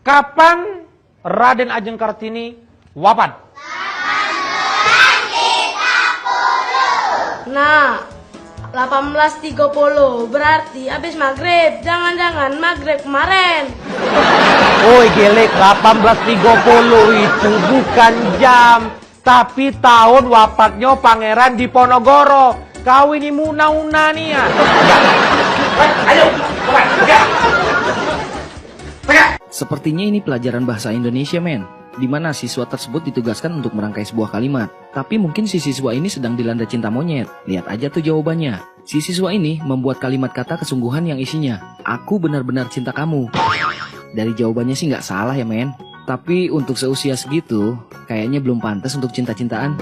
Kapan Raden Ajeng Kartini wafat? Nah, 18.30 berarti habis maghrib. Jangan-jangan maghrib kemarin. Woi gelek, 18.30 itu bukan jam, tapi tahun wafatnya Pangeran Diponegoro. Kau ini muna-una nih ya. Ayo, Sepertinya ini pelajaran bahasa Indonesia, men, di mana siswa tersebut ditugaskan untuk merangkai sebuah kalimat. Tapi mungkin si siswa ini sedang dilanda cinta monyet. Lihat aja tuh jawabannya. Si siswa ini membuat kalimat kata kesungguhan yang isinya, "Aku benar-benar cinta kamu." Dari jawabannya sih nggak salah ya, men. Tapi untuk seusia segitu, kayaknya belum pantas untuk cinta-cintaan.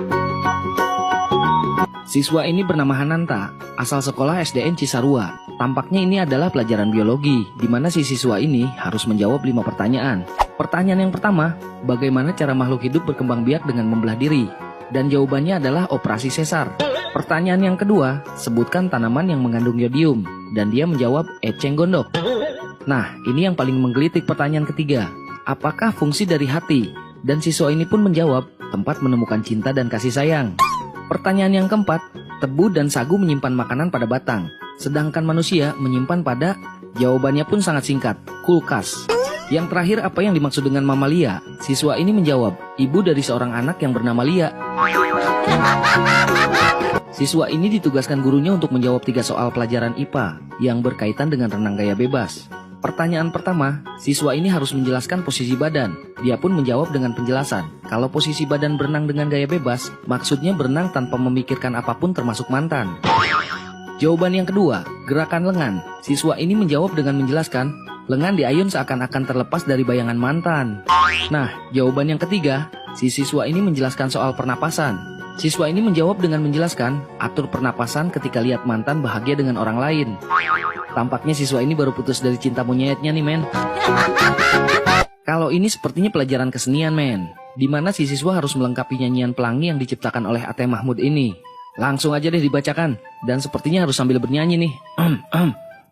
Siswa ini bernama Hananta, asal sekolah SDN Cisarua. Tampaknya ini adalah pelajaran biologi, di mana si siswa ini harus menjawab 5 pertanyaan. Pertanyaan yang pertama, bagaimana cara makhluk hidup berkembang biak dengan membelah diri? Dan jawabannya adalah operasi sesar. Pertanyaan yang kedua, sebutkan tanaman yang mengandung yodium. Dan dia menjawab eceng gondok. Nah, ini yang paling menggelitik pertanyaan ketiga. Apakah fungsi dari hati? Dan siswa ini pun menjawab, tempat menemukan cinta dan kasih sayang. Pertanyaan yang keempat, tebu dan sagu menyimpan makanan pada batang. Sedangkan manusia menyimpan pada, jawabannya pun sangat singkat, kulkas. Yang terakhir, apa yang dimaksud dengan mamalia? Siswa ini menjawab, ibu dari seorang anak yang bernama Lia. Siswa ini ditugaskan gurunya untuk menjawab 3 soal pelajaran IPA yang berkaitan dengan renang gaya bebas. Pertanyaan pertama, siswa ini harus menjelaskan posisi badan. Dia pun menjawab dengan penjelasan. Kalau posisi badan berenang dengan gaya bebas, maksudnya berenang tanpa memikirkan apapun termasuk mantan. Jawaban yang kedua, gerakan lengan. Siswa ini menjawab dengan menjelaskan, lengan diayun seakan-akan terlepas dari bayangan mantan. Nah, jawaban yang ketiga, si siswa ini menjelaskan soal pernapasan. Siswa ini menjawab dengan menjelaskan, atur pernapasan ketika lihat mantan bahagia dengan orang lain. Tampaknya siswa ini baru putus dari cinta monyetnya nih, men. Kalau ini sepertinya pelajaran kesenian, men, di mana si siswa harus melengkapi nyanyian pelangi yang diciptakan oleh A.T. Mahmud ini. Langsung aja deh dibacakan, dan sepertinya harus sambil bernyanyi nih.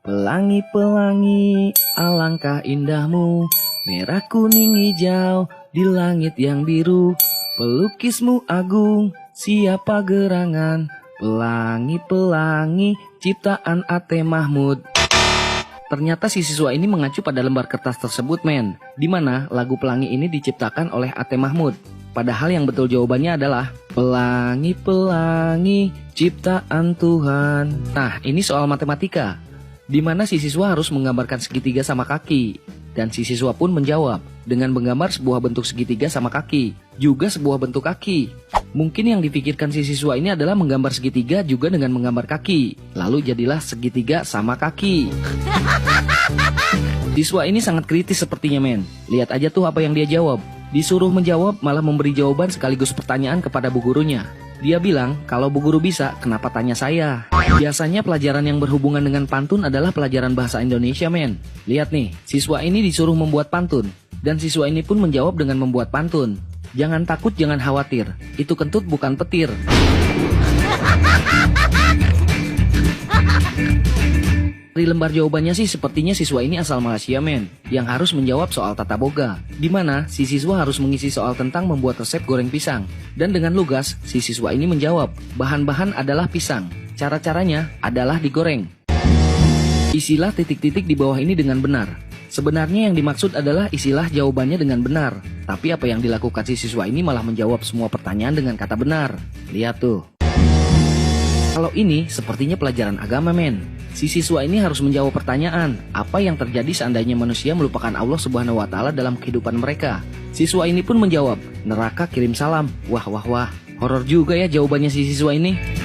Pelangi-pelangi, alangkah indahmu, merah kuning hijau di langit yang biru, pelukismu agung, siapa gerangan, pelangi-pelangi, ciptaan A.T. Mahmud. Ternyata si siswa ini mengacu pada lembar kertas tersebut, men, di mana lagu Pelangi ini diciptakan oleh A.T. Mahmud. Padahal yang betul jawabannya adalah pelangi-pelangi, ciptaan Tuhan. Nah, ini soal matematika, di mana si siswa harus menggambarkan segitiga sama kaki. Dan si siswa pun menjawab dengan menggambar sebuah bentuk segitiga sama kaki, juga sebuah bentuk kaki. Mungkin yang dipikirkan si siswa ini adalah menggambar segitiga juga dengan menggambar kaki. Lalu jadilah segitiga sama kaki. Siswa ini sangat kritis sepertinya, men. Lihat aja tuh apa yang dia jawab. Disuruh menjawab malah memberi jawaban sekaligus pertanyaan kepada bu gurunya. Dia bilang, kalau bu guru bisa, kenapa tanya saya? Biasanya pelajaran yang berhubungan dengan pantun adalah pelajaran bahasa Indonesia, men. Lihat nih, siswa ini disuruh membuat pantun. Dan siswa ini pun menjawab dengan membuat pantun. Jangan takut, jangan khawatir. Itu kentut bukan petir. Dari lembar jawabannya sih sepertinya siswa ini asal Malaysia, men, yang harus menjawab soal tata boga, di mana si siswa harus mengisi soal tentang membuat resep goreng pisang. Dan dengan lugas, si siswa ini menjawab, bahan-bahan adalah pisang. Cara-caranya adalah digoreng. Isilah titik-titik di bawah ini dengan benar. Sebenarnya yang dimaksud adalah isilah jawabannya dengan benar. Tapi apa yang dilakukan si siswa ini malah menjawab semua pertanyaan dengan kata benar. Lihat tuh. Kalau ini sepertinya pelajaran agama, men. Si siswa ini harus menjawab pertanyaan, apa yang terjadi seandainya manusia melupakan Allah Subhanahu wa Ta'ala dalam kehidupan mereka. Siswa ini pun menjawab, neraka kirim salam. Wah, horor juga ya jawabannya si siswa ini.